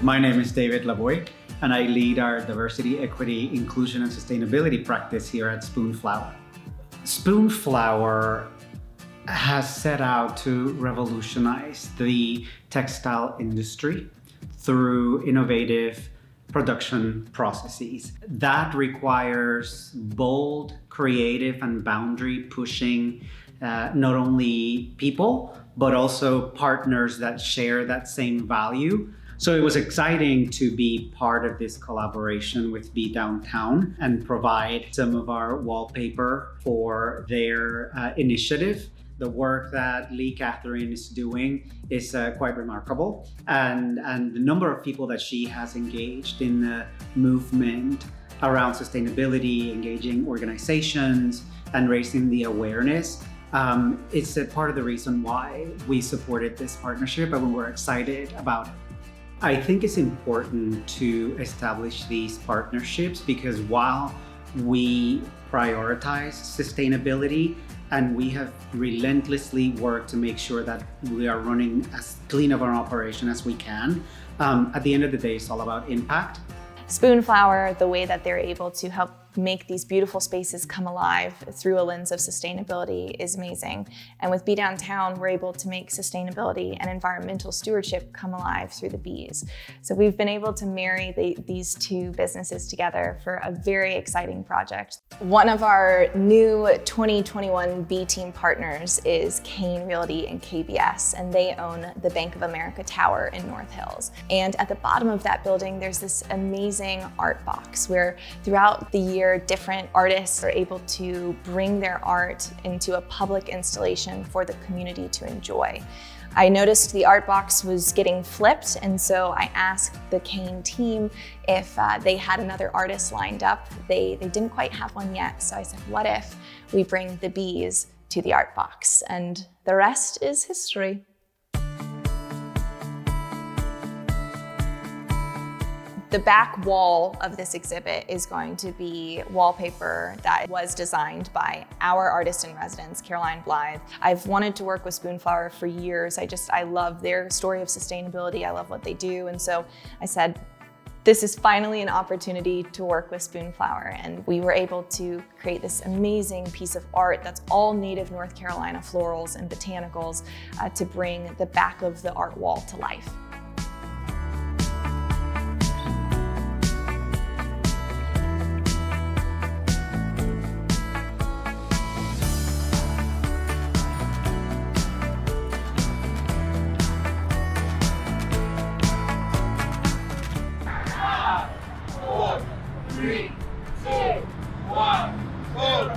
My name is David Lavoie, and I lead our diversity, equity, inclusion, and sustainability practice here at Spoonflower. Spoonflower has set out to revolutionize the textile industry through innovative production processes. That requires bold, creative, and boundary-pushing not only people, but also partners that share that same value. So it was exciting to be part of this collaboration with Be Downtown and provide some of our wallpaper for their initiative. The work that Lee Catherine is doing is quite remarkable. And the number of people that she has engaged in the movement around sustainability, engaging organizations, and raising the awareness, it's a part of the reason why we supported this partnership and we were excited about it. I think it's important to establish these partnerships because while we prioritize sustainability and we have relentlessly worked to make sure that we are running as clean of an operation as we can, at the end of the day, it's all about impact. Spoonflower, the way that they're able to help make these beautiful spaces come alive through a lens of sustainability is amazing. And with Be Downtown, we're able to make sustainability and environmental stewardship come alive through the bees. So we've been able to marry these two businesses together for a very exciting project. One of our new 2021 Bee Team partners is Kane Realty and KBS, and they own the Bank of America Tower in North Hills. And at the bottom of that building, there's this amazing art box where throughout the year, different artists are able to bring their art into a public installation for the community to enjoy. I noticed the art box was getting flipped, and so I asked the Kane team if they had another artist lined up. They didn't quite have one yet, so I said, what if we bring the bees to the art box? And the rest is history. The back wall of this exhibit is going to be wallpaper that was designed by our artist in residence, Caroline Blythe. I've wanted to work with Spoonflower for years. I love their story of sustainability. I love what they do. And so I said, this is finally an opportunity to work with Spoonflower. And we were able to create this amazing piece of art that's all native North Carolina florals and botanicals to bring the back of the art wall to life. Three, two, one, go!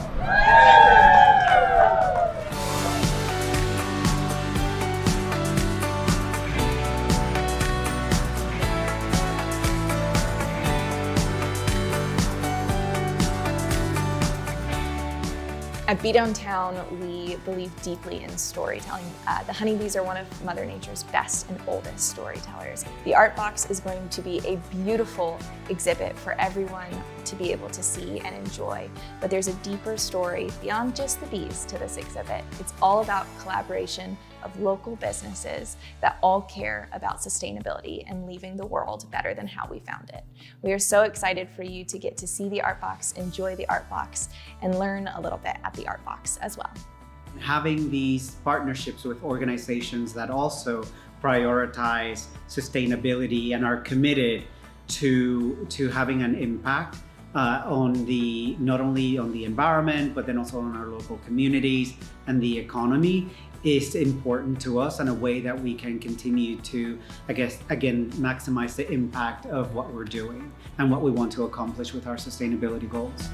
At Be Downtown, we believe deeply in storytelling. The honeybees are one of Mother Nature's best and oldest storytellers. The art box is going to be a beautiful exhibit for everyone to be able to see and enjoy. But there's a deeper story beyond just the bees to this exhibit. It's all about collaboration of local businesses that all care about sustainability and leaving the world better than how we found it. We are so excited for you to get to see the art box, enjoy the art box, and learn a little bit at the art box as well. Having these partnerships with organizations that also prioritize sustainability and are committed to having an impact on not only on the environment, but then also on our local communities and the economy is important to us and a way that we can continue to, I guess, again, maximize the impact of what we're doing and what we want to accomplish with our sustainability goals.